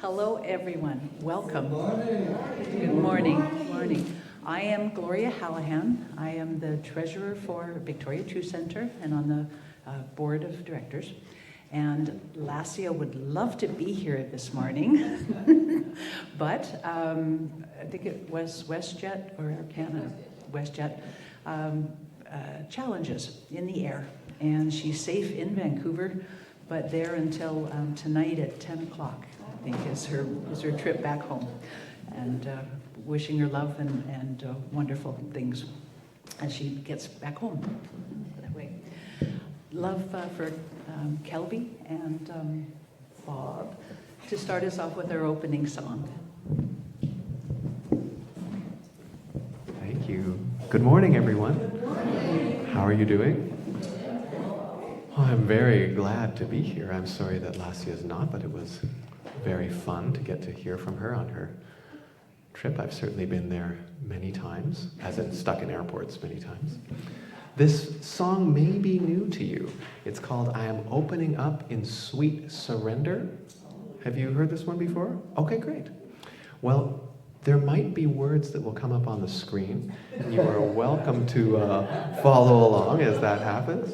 Hello, everyone. Welcome. Good morning. Good morning. I am Gloria Hallahan. I am the treasurer for Victoria True Center and on the board of directors. And Lesia would love to be here this morning, but I think it was WestJet or Air Canada, WestJet, challenges in the air. And she's safe in Vancouver, but there until tonight at 10 o'clock, I think, is her trip back home. And wishing her love and wonderful things as she gets back home that way. Love for Kelby and Bob to start us off with our opening song. Thank you. Good morning, everyone. Good morning. How are you doing? Well, I'm very glad to be here. I'm sorry that Lesia is not, but it was very fun to get to hear from her on her trip. I've certainly been there many times, as in stuck in airports many times. This song may be new to you. It's called I Am Opening Up in Sweet Surrender. Have you heard this one before? Okay, great. Well, there might be words that will come up on the screen. You are welcome to follow along as that happens.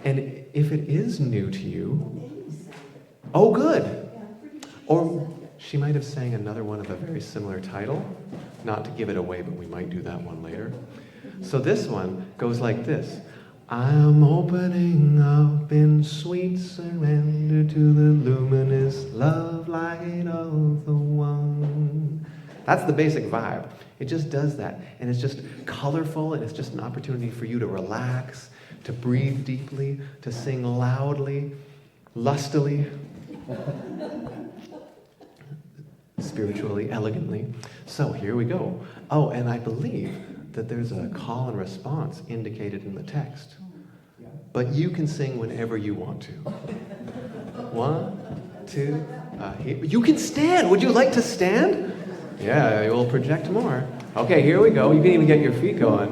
And if it is new to you, oh good. Or she might have sang another one of a very similar title. Not to give it away, but we might do that one later. So this one goes like this. I'm opening up in sweet surrender to the luminous love light of the one. That's the basic vibe. It just does that. And it's just colorful, and it's just an opportunity for you to relax, to breathe deeply, to sing loudly, lustily, spiritually, elegantly. So here we go. Oh, and I believe that there's a call and response indicated in the text. But you can sing whenever you want to. 1, 2, here. You can stand. Would you like to stand? Yeah, you'll project more. Okay, here we go. You can even get your feet going.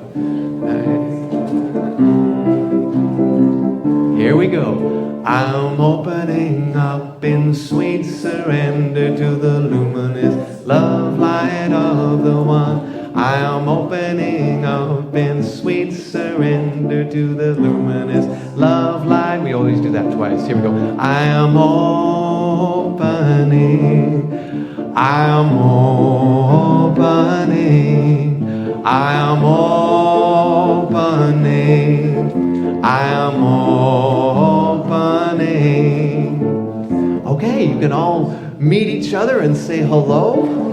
Here we go. I'm opening up in sweet surrender to the luminous love light of the one. I am opening up in sweet surrender to the luminous love light. We always do that twice. Here we go. I am opening. I am opening. I am opening. I am opening. Okay, you can all meet each other and say hello.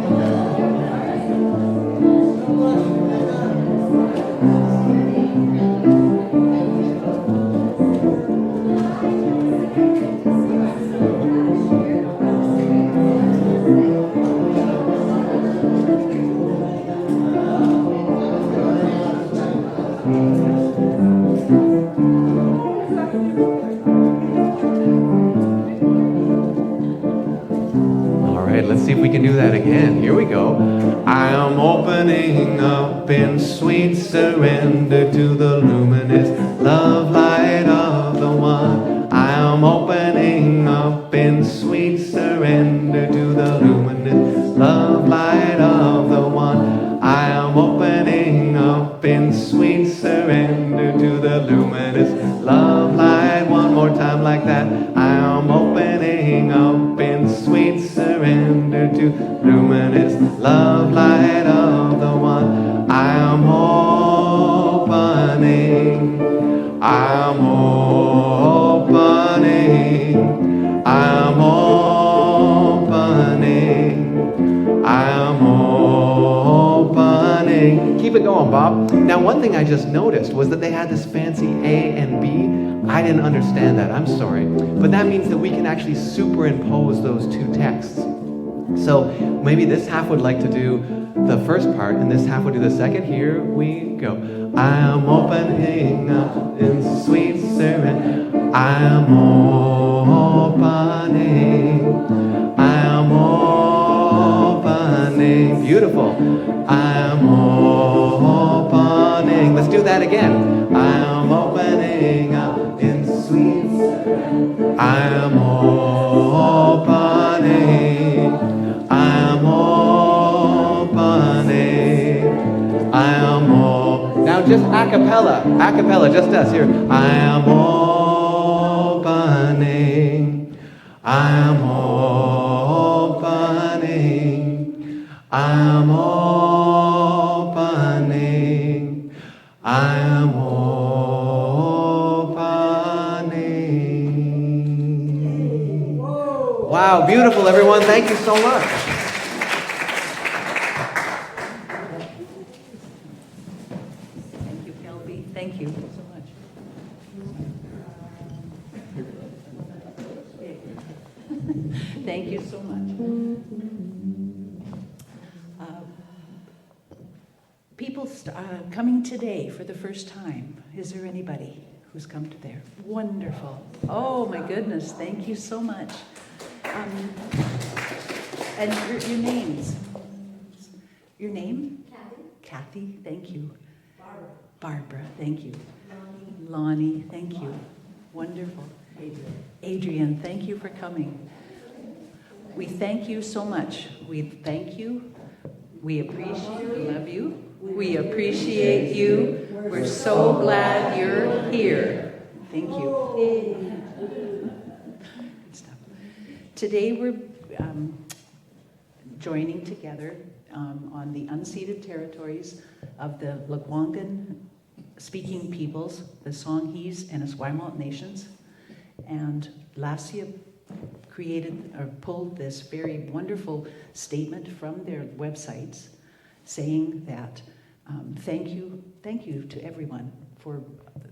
Let's see if we can do that again. Here we go. I am opening up in sweet surrender to the luminous love light of the one. I am opening up in sweet surrender to the luminous love light of the one. I am opening up in sweet surrender to the luminous love light. One more time like that. I am opening up in sweet surrender to luminous love light of the one. I am opening. I am opening. I am opening. I am opening. Keep it going, Bob. Now, one thing I just noticed was that they had this fancy A and B. I didn't understand that. I'm sorry. But that means that we can actually superimpose those two texts. So maybe this half would like to do the first part, and this half would do the second. Here we go. I am opening up in sweet surrender. I am opening. I am opening. Beautiful. I am opening. Let's do that again. I am opening up in sweet surrender. I am opening. cappella, just us here. I am opening, I am opening, I am opening, I am opening. Wow, beautiful, everyone. Thank you so much. Thank you, Kelby. Thank you so much. Thank you so much. People coming today for the first time. Is there anybody who's come to there? Wonderful. Oh my goodness, thank you so much. And your names? Your name? Kathy, thank you. Barbara, thank you. Lonnie, thank you. Wonderful. Adrian, thank you for coming. We thank you so much. We thank you. We appreciate you. Love you. We appreciate you. We're so glad you're here. Thank you. Good stuff. Today we're joining together on the unceded territories of the Lekwungen speaking peoples, the Songhees and Esquimalt nations. And Lesia pulled this very wonderful statement from their websites saying that thank you to everyone for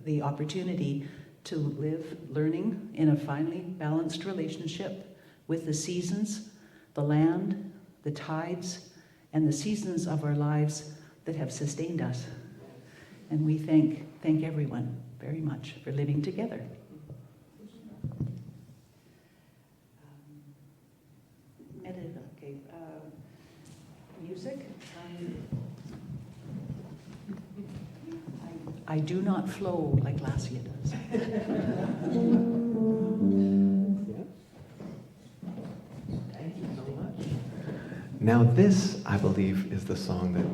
the opportunity to live learning in a finely balanced relationship with the seasons, the land, the tides, and the seasons of our lives that have sustained us. And we thank everyone very much for living together. Okay, music. I do not flow like Lesia does. Thank you so much. Now this, I believe, is the song that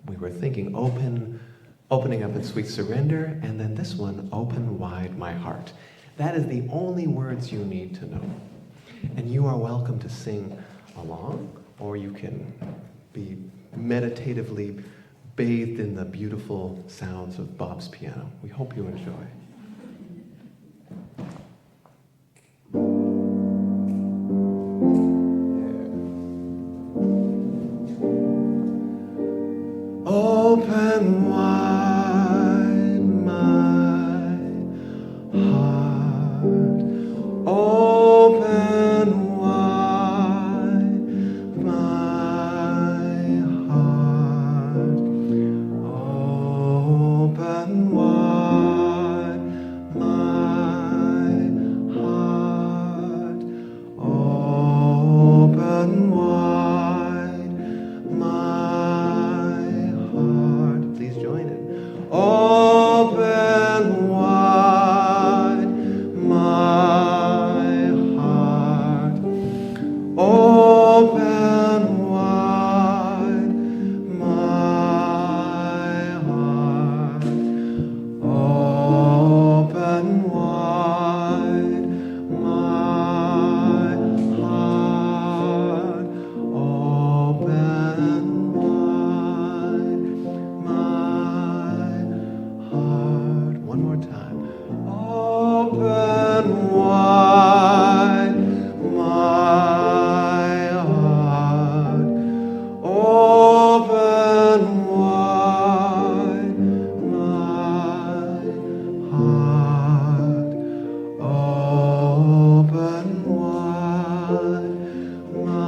we were thinking, opening up in sweet surrender, and then this one, open wide my heart. That is the only words you need to know. And you are welcome to sing along, or you can be meditatively bathed in the beautiful sounds of Bob's piano. We hope you enjoy. Open wide my heart. Open wide my heart. Open wide my heart. Open wide my heart. Please join it. Open wide my heart. Open wide my heart. Open wide my heart. Open wide my heart. One more time. Open wide my heart. Open wide my heart. Open wide my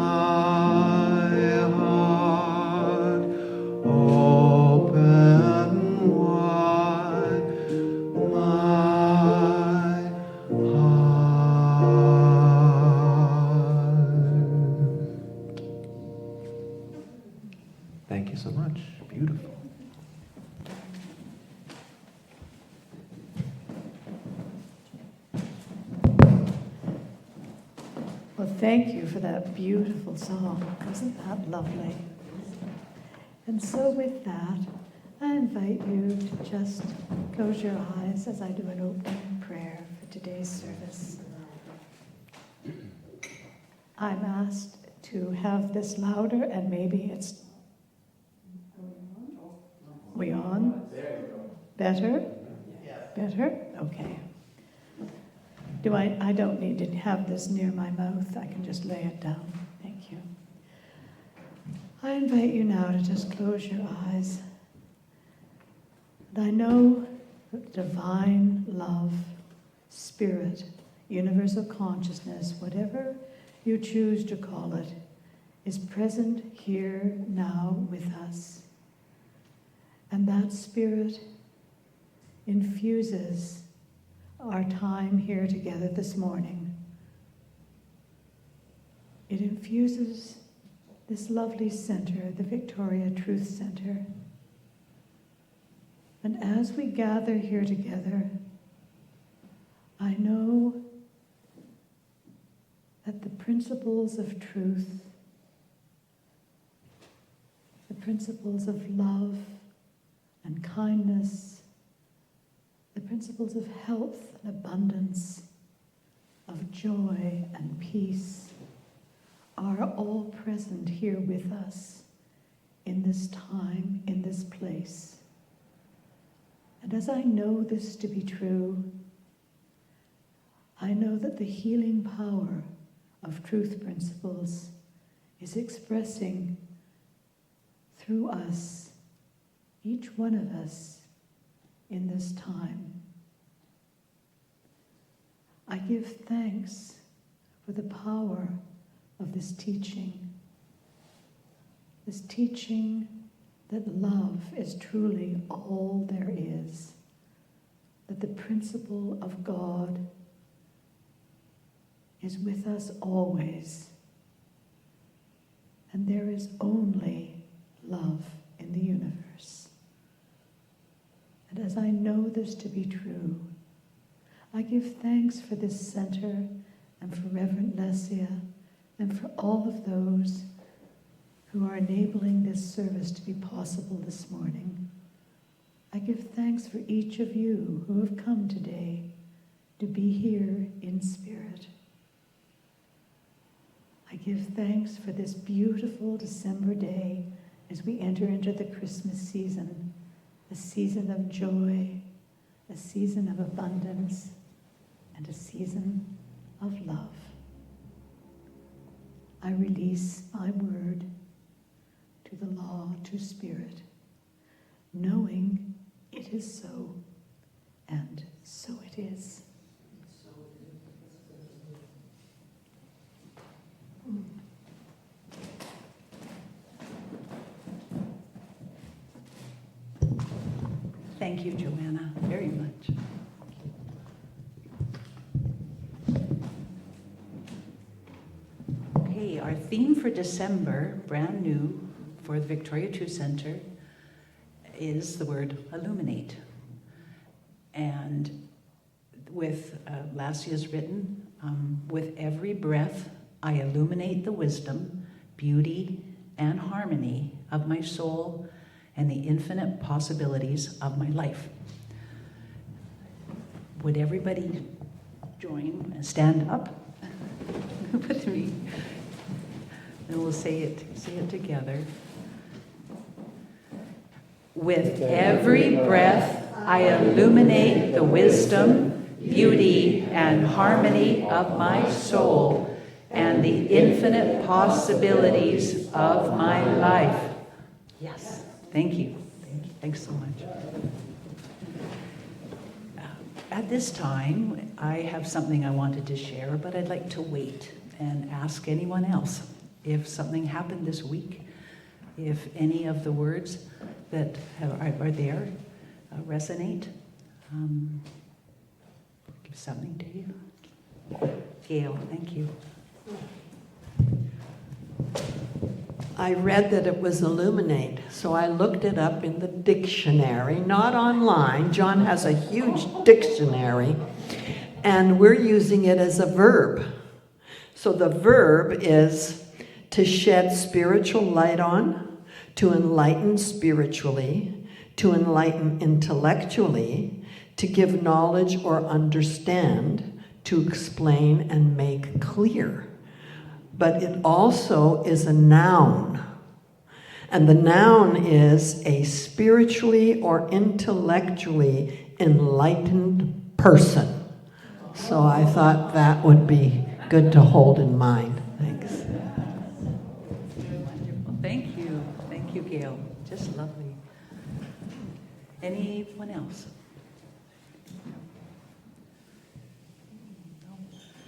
heart. Open wide my heart. Thank you so much. Beautiful. Well, thank you for that beautiful song. Wasn't that lovely? And so with that, I invite you to just close your eyes as I do an opening prayer for today's service. I'm asked to have this louder, and maybe it's... We on? Better? Better? Okay. I don't need to have this near my mouth. I can just lay it down. Thank you. I invite you now to just close your eyes. And I know that divine love, spirit, universal consciousness, whatever you choose to call it, is present here now with us. And that spirit infuses our time here together this morning. It infuses this lovely center, the Victoria Truth Center. And as we gather here together, I know that the principles of truth, the principles of love and kindness, the principles of health and abundance, of joy and peace, are all present here with us in this time, in this place. And as I know this to be true, I know that the healing power of truth principles is expressing through us, each one of us, in this time. I give thanks for the power of this teaching that love is truly all there is, that the principle of God is with us always, and there is only love in the universe. And as I know this to be true, I give thanks for this center and for Reverend Lesia and for all of those who are enabling this service to be possible this morning. I give thanks for each of you who have come today to be here in spirit. I give thanks for this beautiful December day as we enter into the Christmas season, a season of joy, a season of abundance, and a season of love. I release my word to the law, to spirit, knowing it is so, and so it is. Thank you, Joanna, very much. Okay, our theme for December, brand new for the Victoria Truth Center, is the word illuminate. And with Lesia's written, with every breath I illuminate the wisdom, beauty, and harmony of my soul and the infinite possibilities of my life. Would everybody join and stand up with me? And we'll say it together. With every breath, I illuminate the wisdom, beauty, and harmony of my soul and the infinite possibilities of my life. Yes, thank you. Thanks so much. At this time, I have something I wanted to share, but I'd like to wait and ask anyone else if something happened this week, if any of the words that are there resonate. Give something to you. Gail, thank you. I read that it was illuminate, so I looked it up in the dictionary, not online. John has a huge dictionary, and we're using it as a verb. So the verb is to shed spiritual light on, to enlighten spiritually, to enlighten intellectually, to give knowledge or understand, to explain and make clear. But it also is a noun. And the noun is a spiritually or intellectually enlightened person. So I thought that would be good to hold in mind. Thanks. Wonderful. Thank you. Thank you, Gail. Just lovely. Anyone else?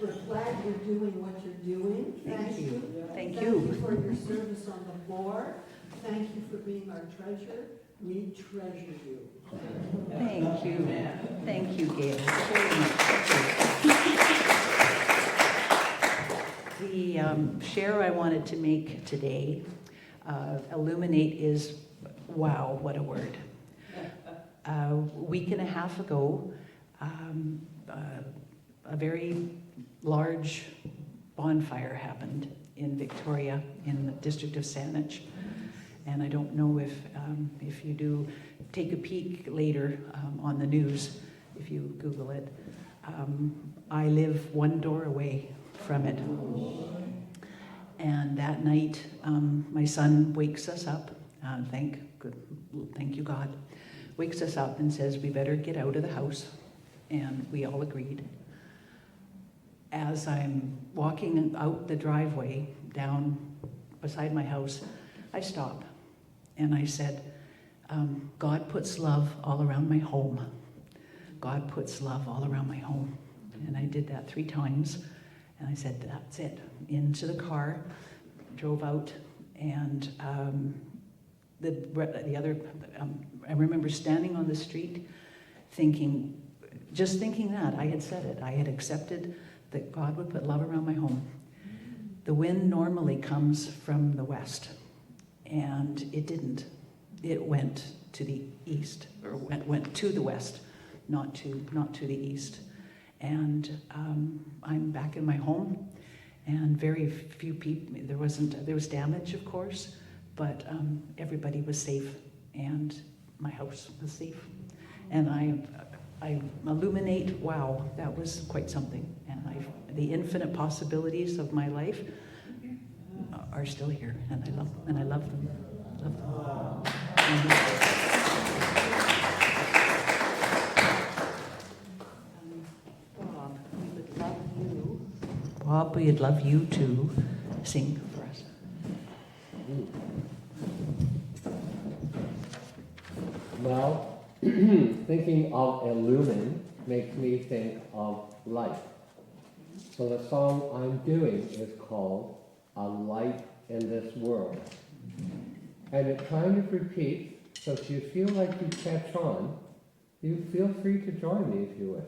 We're glad you're doing what you're doing. Thank you. Thank Thank you. you for your service on the floor. Thank you for being our treasure. We treasure you. Thank you. Thank you, Gail. Very much. The share I wanted to make today, illuminate, is, wow, what a word. A week and a half ago, a very large bonfire happened in Victoria, in the district of Saanich. And I don't know if you do take a peek later on the news, if you Google it. I live one door away from it. And that night, my son wakes us up, thank you God, wakes us up and says, we better get out of the house. And we all agreed. As I'm walking out the driveway down beside my house, I stop and I said, God puts love all around my home. God puts love all around my home. And I did that 3 times. And I said, that's it. Into the car, drove out, and the other, I remember standing on the street just thinking that. I had said it. I had accepted that God would put love around my home. The wind normally comes from the west, and it didn't. It went to the east, or went to the west, not to the east. And I'm back in my home, and very few people. There was damage, of course, but everybody was safe, and my house was safe. And I illuminate. Wow, that was quite something. And the infinite possibilities of my life are still here, and I love them. Love them. Bob, we'd love you to sing for us. Well, thinking of illumine makes me think of light. So the song I'm doing is called A Light in This World. And it kind of repeats, so if you feel like you catch on, you feel free to join me if you wish.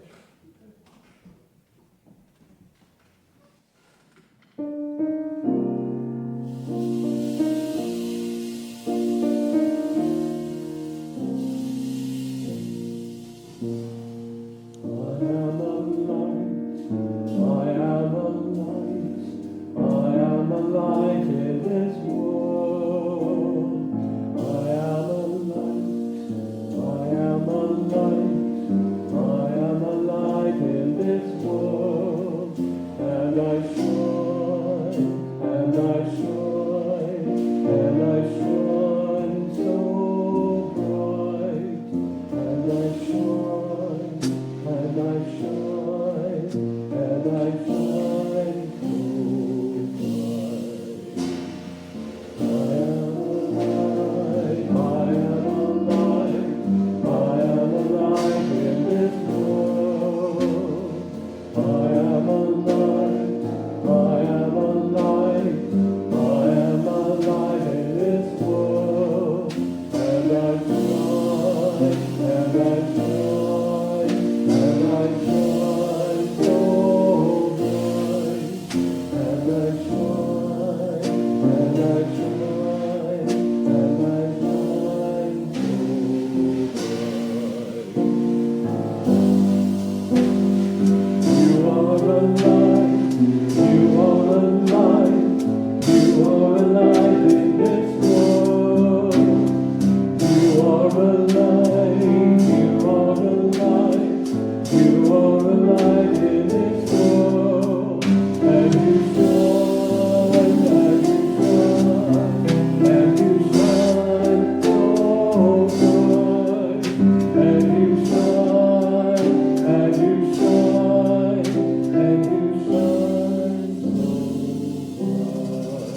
You are alive.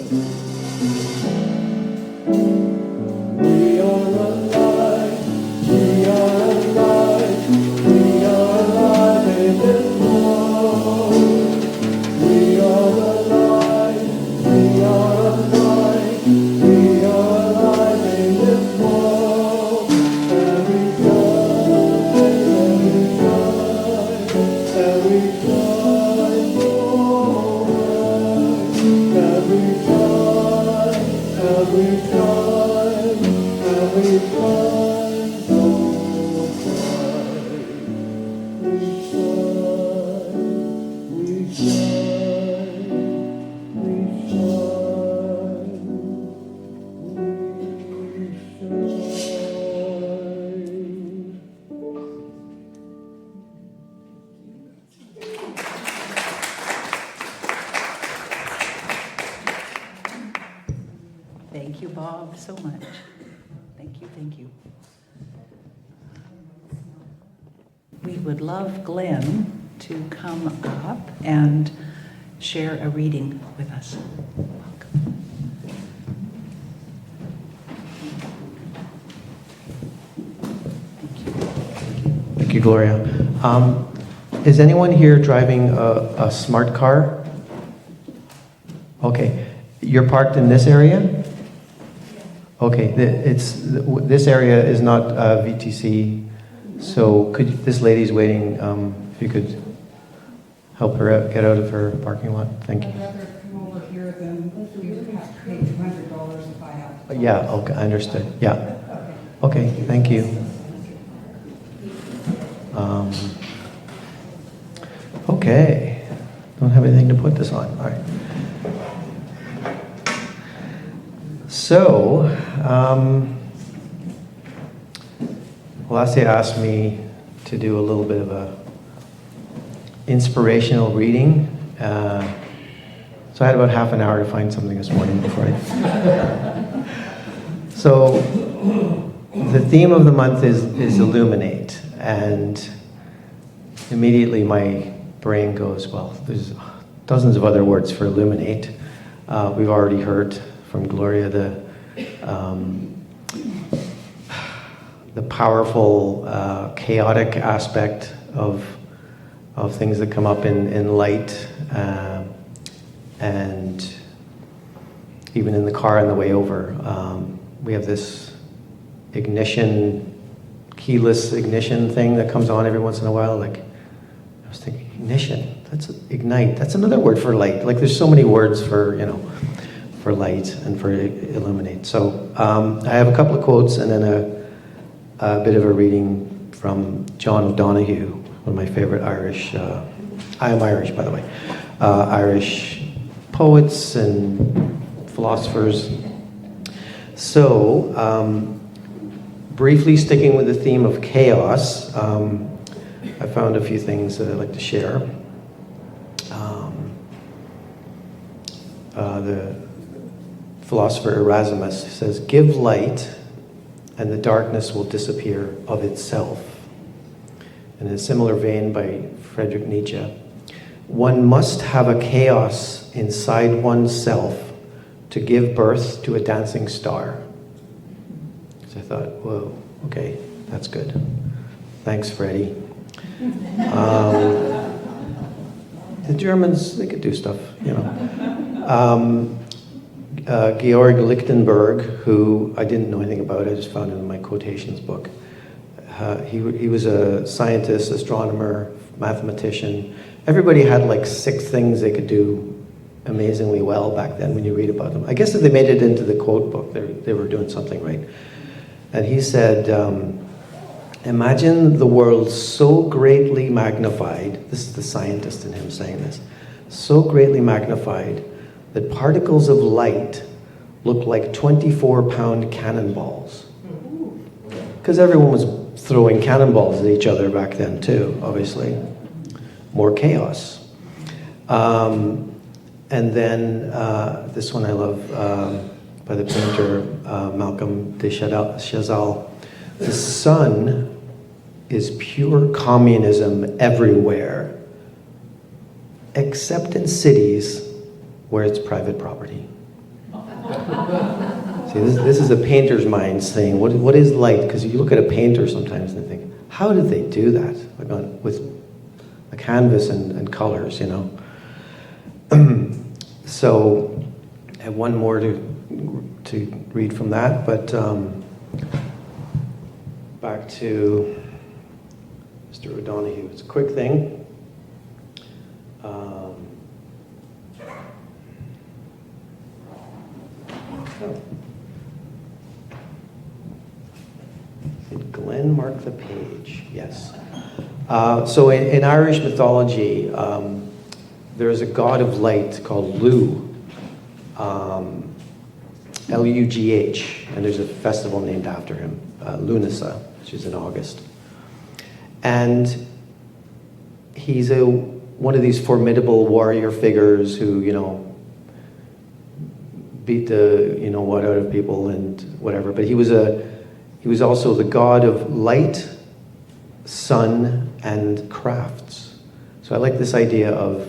We are alive, we are alive, we are alive in this world. We are alive, we are alive, we are alive in this world. And we shine, and we shine forward. And we shine, and we shine, and we shine so bright. We shine, we shine, we shine, we shine. Thank you, Bob, so much. Thank you, thank you. We would love Glenn to come up and share a reading with us. Welcome. Thank you, Gloria. Is anyone here driving a smart car? Okay. You're parked in this area? Okay. This area is not VTC, so this lady's waiting. If you could help her out, get out of her parking lot. Thank you. I'd rather come over here than you have to pay $200 if I have to. Yeah, okay, I understood. Yeah. Okay, thank you. Okay. Don't have anything to put this on. All right. So, Lesia asked me to do a little bit of a inspirational reading. So I had about half an hour to find something this morning before I... So, the theme of the month is illuminate, and immediately my brain goes, well, there's dozens of other words for illuminate. We've already heard from Gloria the powerful, chaotic aspect of things that come up in light, and even in the car on the way over. We have this keyless ignition thing that comes on every once in a while. Like, I was thinking, ignition, that's ignite. That's another word for light. Like, there's so many words for, for light and for illuminate. So I have a couple of quotes and then a bit of a reading from John Donahue, one of my favorite Irish, I am Irish, by the way, Irish poets and philosophers. So, briefly sticking with the theme of chaos, I found a few things that I'd like to share. The philosopher Erasmus says, "Give light, and the darkness will disappear of itself." And in a similar vein by Friedrich Nietzsche, "One must have a chaos inside oneself to give birth to a dancing star." So I thought, whoa, okay, that's good. Thanks, Freddie. The Germans, they could do stuff, Georg Lichtenberg, who I didn't know anything about, I just found him in my quotations book. He was a scientist, astronomer, mathematician. Everybody had like 6 things they could do amazingly well back then when you read about them. I guess if they made it into the quote book, they were doing something right. And he said, imagine the world so greatly magnified, this is the scientist in him saying this, so greatly magnified that particles of light look like 24-pound cannonballs. Because everyone was throwing cannonballs at each other back then too, obviously. More chaos. And then this one I love, by the painter Malcolm de Chazal. "The sun is pure communism everywhere, except in cities where it's private property." See, this is a painter's mind saying, what is light? Because you look at a painter sometimes and think, how did they do that? Like with a canvas and colors, you know? So, I have one more to read from that, but back to Mr. O'Donoghue. It's a quick thing. Did Glenn mark the page? Yes. So in Irish mythology, there is a god of light called Lu, L-U-G-H, and there's a festival named after him, Lunasa, which is in August. And he's one of these formidable warrior figures who, you know, beat the, you know what, out of people and whatever. But he was also the god of light, sun, and crafts. So I like this idea of,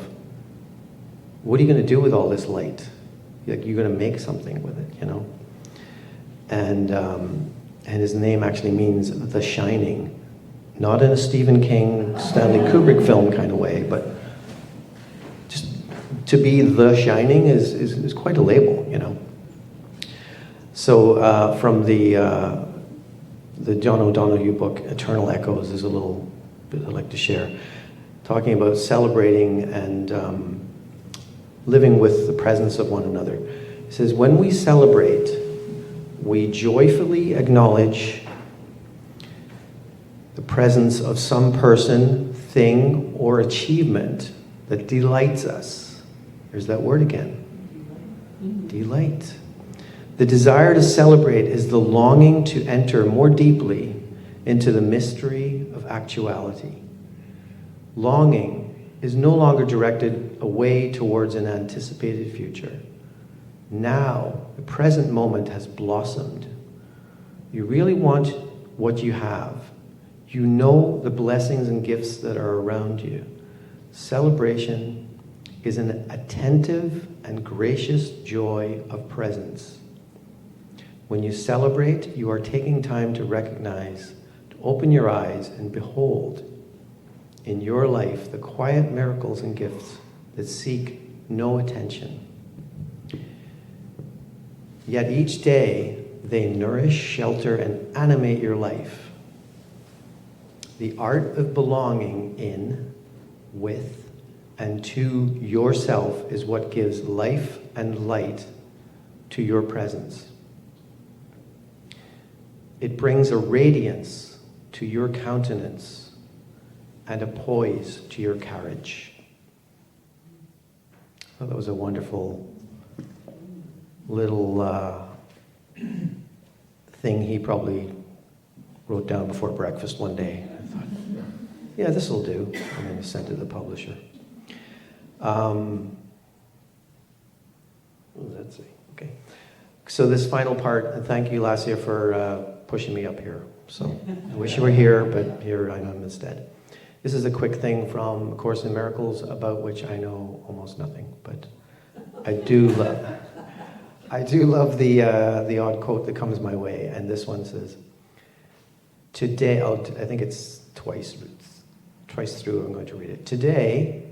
what are you going to do with all this light? Like, you're going to make something with it, you know? And his name actually means the shining. Not in a Stephen King, Stanley Kubrick film kind of way, but just to be the shining is quite a label, you know? So from the John O'Donoghue book, Eternal Echoes, there's a little bit I'd like to share, talking about celebrating and living with the presence of one another. It says, when we celebrate, we joyfully acknowledge the presence of some person, thing, or achievement that delights us. There's that word again. Delight. The desire to celebrate is the longing to enter more deeply into the mystery of actuality. Longing is no longer directed away towards an anticipated future. Now, the present moment has blossomed. You really want what you have. You know the blessings and gifts that are around you. Celebration is an attentive and gracious joy of presence. When you celebrate, you are taking time to recognize, to open your eyes and behold in your life the quiet miracles and gifts that seek no attention. Yet each day they nourish, shelter, and animate your life. The art of belonging in, with, and to yourself is what gives life and light to your presence. It brings a radiance to your countenance and a poise to your carriage. I thought that was a wonderful little thing he probably wrote down before breakfast one day. I thought, yeah, this will do. And then he sent it to the publisher. What does that say? Okay. So this final part, and thank you, Lesia, for pushing me up here. So I wish you were here, but here I am instead. This is a quick thing from A Course in Miracles, about which I know almost nothing, but I do love the odd quote that comes my way, and this one says, today, I think it's twice through, I'm going to read it. Today,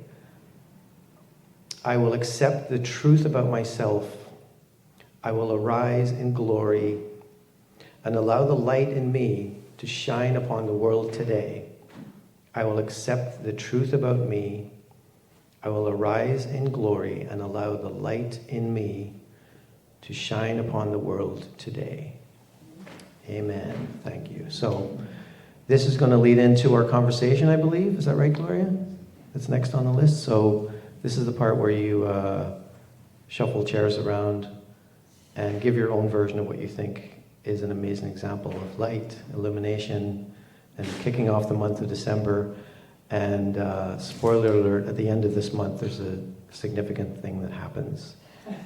I will accept the truth about myself. I will arise in glory and allow the light in me to shine upon the world today. I will accept the truth about me. I will arise in glory and allow the light in me to shine upon the world today. Amen. Thank you. So this is going to lead into our conversation, I believe. Is that right, Gloria? That's next on the list. So this is the part where you shuffle chairs around and give your own version of what you think is an amazing example of light, illumination, and kicking off the month of December. And spoiler alert, at the end of this month, there's a significant thing that happens.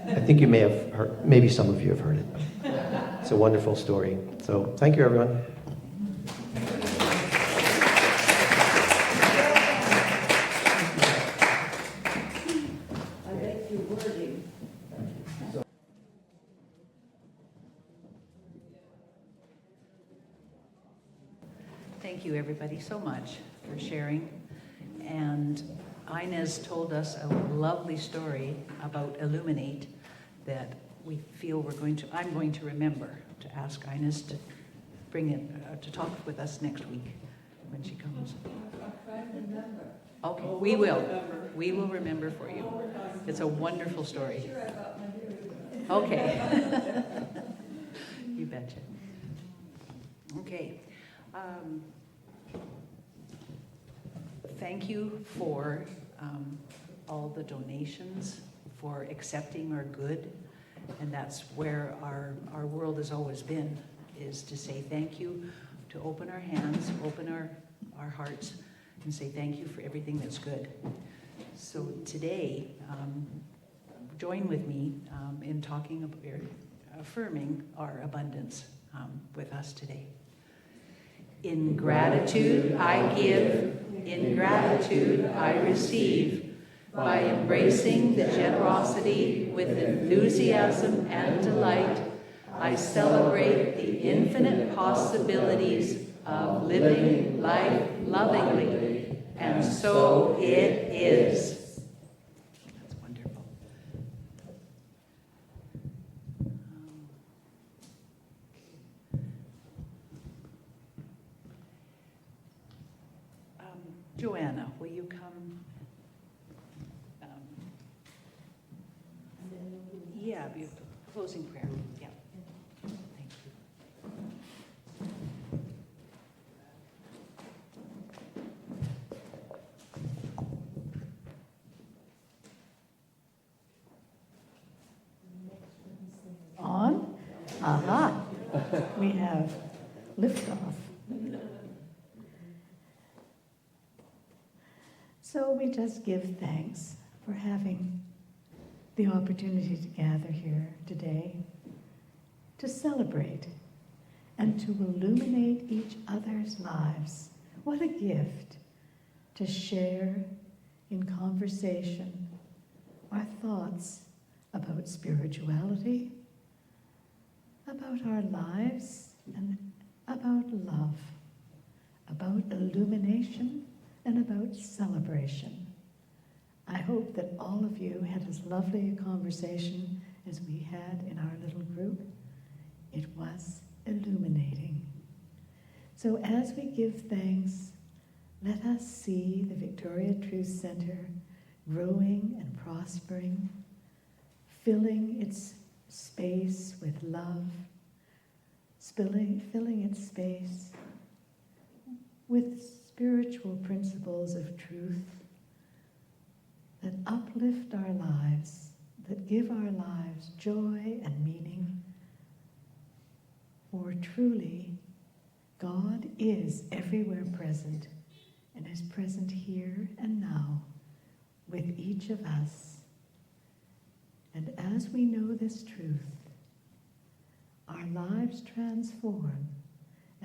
I think you may have heard, maybe some of you have heard it. It's a wonderful story. So thank you, everyone. thank you everybody so much for sharing. And Inez told us a lovely story about Illuminate that we feel I'm going to remember to ask Inez to bring it, to talk with us next week when she comes. Okay, we will. We will remember for you. It's a wonderful story. Okay. You betcha. Okay. Thank you for all the donations, for accepting our good. And that's where our world has always been, is to say thank you, to open our hands, open our hearts, and say thank you for everything that's good. So today, join with me in talking about, affirming our abundance with us today. In gratitude I give, in gratitude I receive. By embracing the generosity with enthusiasm and delight, I celebrate the infinite possibilities of living life lovingly, and so it is. That's wonderful. Joanna, will you come? Yeah, closing prayer. Yeah. Thank you. On? Aha. We have liftoff. So we just give thanks for having the opportunity to gather here today, to celebrate and to illuminate each other's lives. What a gift to share in conversation our thoughts about spirituality, about our lives, and about love, about illumination, and about celebration. I hope that all of you had as lovely a conversation as we had in our little group. It was illuminating. So as we give thanks, let us see the Victoria Truth Center growing and prospering, filling its space with love, filling its space with spiritual principles of truth that uplift our lives, that give our lives joy and meaning. For truly, God is everywhere present and is present here and now with each of us. And as we know this truth, our lives transform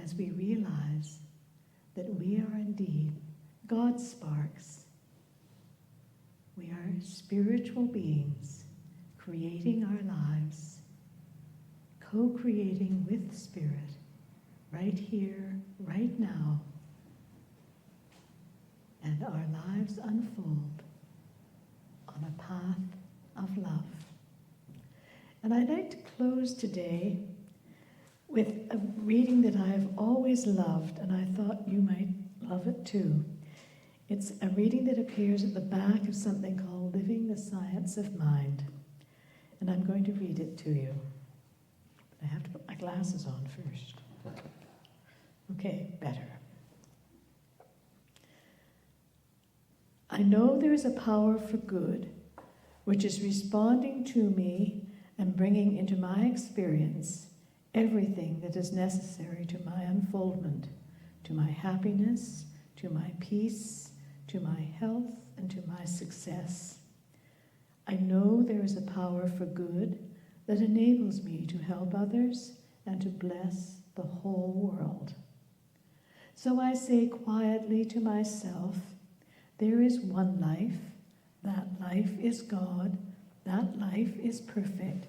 as we realize that we are indeed God's sparks. We are spiritual beings creating our lives, co-creating with Spirit, right here, right now. And our lives unfold on a path of love. And I'd like to close today with a reading that I've always loved, and I thought you might love it too. It's a reading that appears at the back of something called Living the Science of Mind. And I'm going to read it to you. But I have to put my glasses on first. Okay, better. I know there is a power for good, which is responding to me and bringing into my experience everything that is necessary to my unfoldment, to my happiness, to my peace, to my health, and to my success. I know there is a power for good that enables me to help others and to bless the whole world. So I say quietly to myself, there is one life, that life is God, that life is perfect,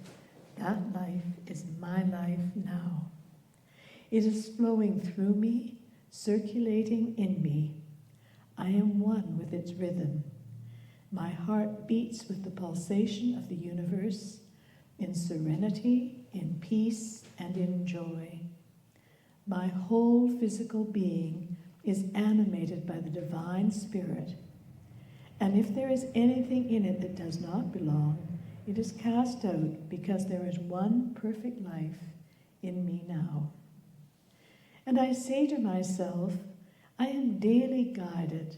that life is my life now. It is flowing through me, circulating in me. I am one with its rhythm. My heart beats with the pulsation of the universe, in serenity, in peace, and in joy. My whole physical being is animated by the divine spirit, and if there is anything in it that does not belong, it is cast out because there is one perfect life in me now. And I say to myself, I am daily guided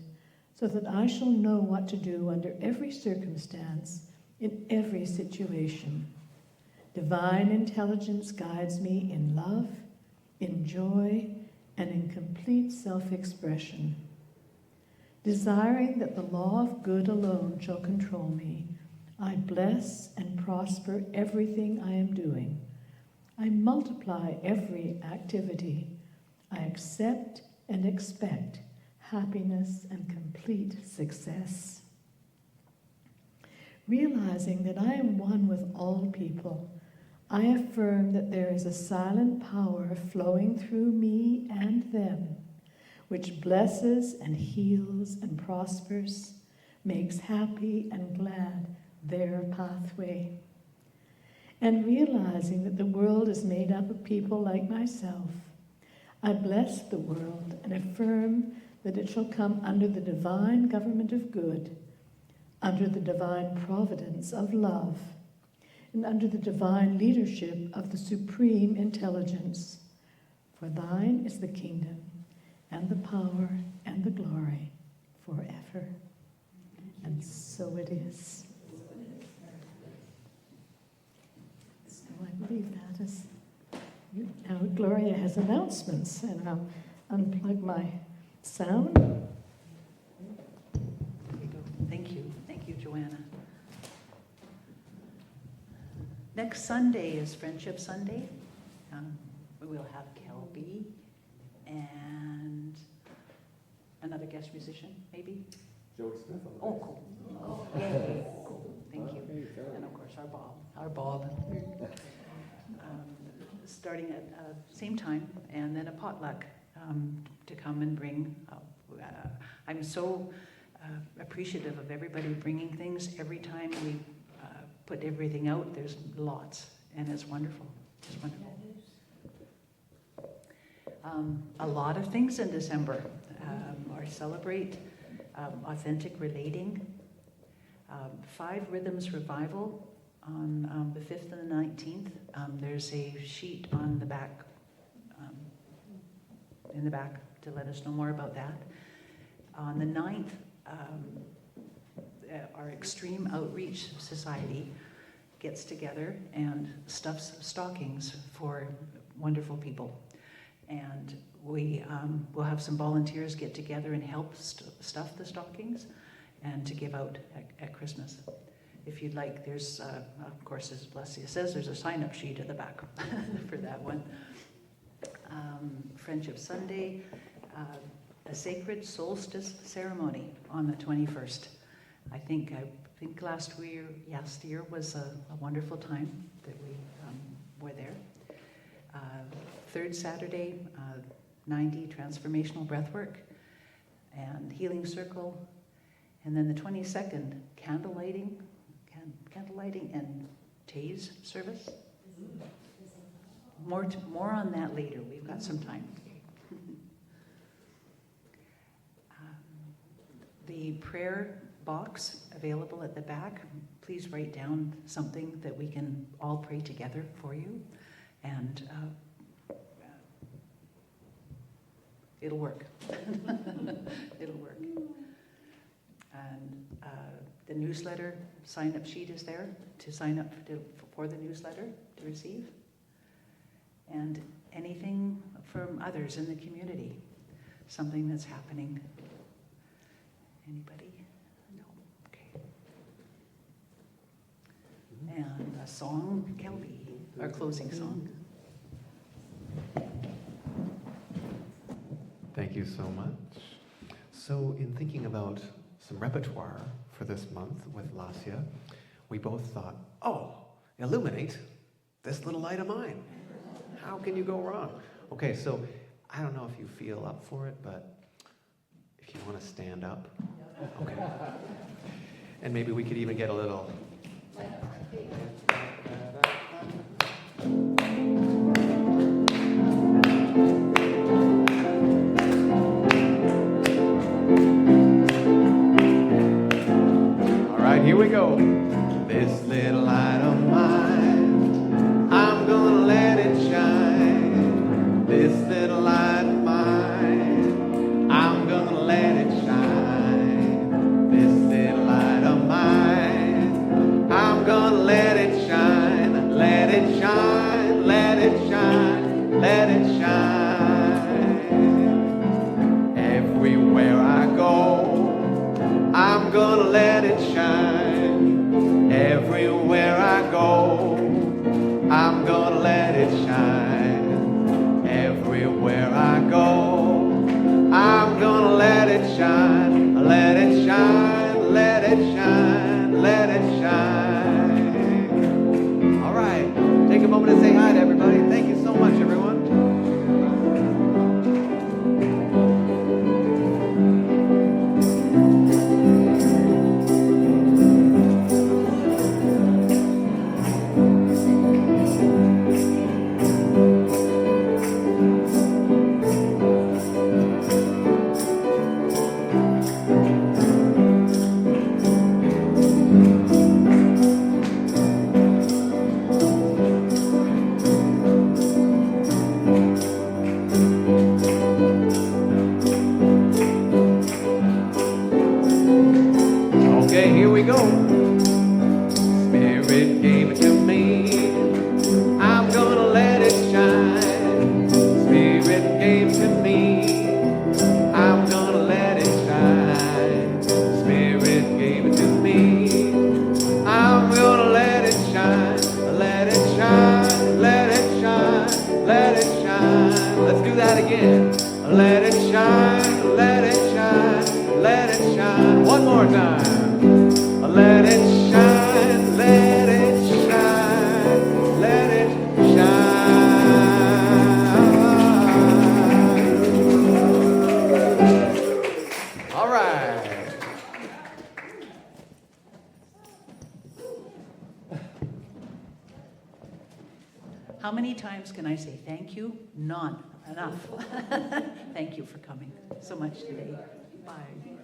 so that I shall know what to do under every circumstance, in every situation. Divine intelligence guides me in love, in joy, and in complete self-expression. Desiring that the law of good alone shall control me, I bless and prosper everything I am doing. I multiply every activity. I accept and expect happiness and complete success. Realizing that I am one with all people, I affirm that there is a silent power flowing through me and them, which blesses and heals and prospers, makes happy and glad their pathway. And realizing that the world is made up of people like myself, I bless the world and affirm that it shall come under the divine government of good, under the divine providence of love, and under the divine leadership of the supreme intelligence. For thine is the kingdom, and the power, and the glory, forever. And so it is. So I believe that is... Now Gloria has announcements, and I'll unplug my sound. There you go. Thank you. Thank you, Joanna. Next Sunday is Friendship Sunday. We'll have Kelby and another guest musician, maybe? Joe Smith. Oh, cool. Oh, yay. Cool. Thank you. And of course, our Bob. Starting at same time, and then a potluck to come and bring. I'm so appreciative of everybody bringing things. Every time we put everything out, there's lots, and it's wonderful. It's wonderful. A lot of things in December are celebrate authentic relating, 5 Rhythms Revival on the 5th and the 19th. There's a sheet on the back, in the back, to let us know more about that. On the 9th, our Extreme Outreach Society gets together and stuffs stockings for wonderful people. And we will have some volunteers get together and help stuff the stockings and to give out at Christmas. If you'd like, there's, of course, as Lesia says, there's a sign-up sheet at the back for that one. Friendship Sunday, a sacred solstice ceremony on the 21st. I think last year was a wonderful time that we were there. Third Saturday, 90 transformational breathwork and healing circle. And then the 22nd, candlelighting and Taze service. More on that later. We've got some time. The prayer box available at the back. Please write down something that we can all pray together for you, and it'll work. It'll work. And the newsletter sign-up sheet is there to sign up for the newsletter to receive. And anything from others in the community, something that's happening. Anybody? No? Okay. And a song, Kelby, our closing song. Thank you so much. So in thinking about some repertoire for this month with Lesia, we both thought, oh, illuminate this little light of mine. How can you go wrong? Okay, so I don't know if you feel up for it, but if you want to stand up, okay. And maybe we could even get a little. All right, here we go. This little light of mine, I'm gonna let it shine. This little light of mine, I'm gonna let it shine. This little light of mine, I'm gonna let it shine. Let it shine, let it shine, let it shine. Everywhere I go, I'm gonna let it shine. Everywhere I go, I'm gonna let it shine. Everywhere I go, I'm gonna let it shine. Let it shine, let it shine, let it shine. All right, take a moment to say hi to everybody. Thank you so much, everyone. Okay, here we go. Spirit gave it to me. I'm gonna let it shine. Spirit gave it to me. I'm gonna let it shine. Spirit gave it to me. I'm gonna let it shine. Let it shine. Let it shine. Let it shine. Let's do that again. Let it shine. Let it shine. Let it shine. One more time. Let it shine, let it shine, let it shine. All right. How many times can I say thank you? None. Enough. Thank you for coming so much today. Bye.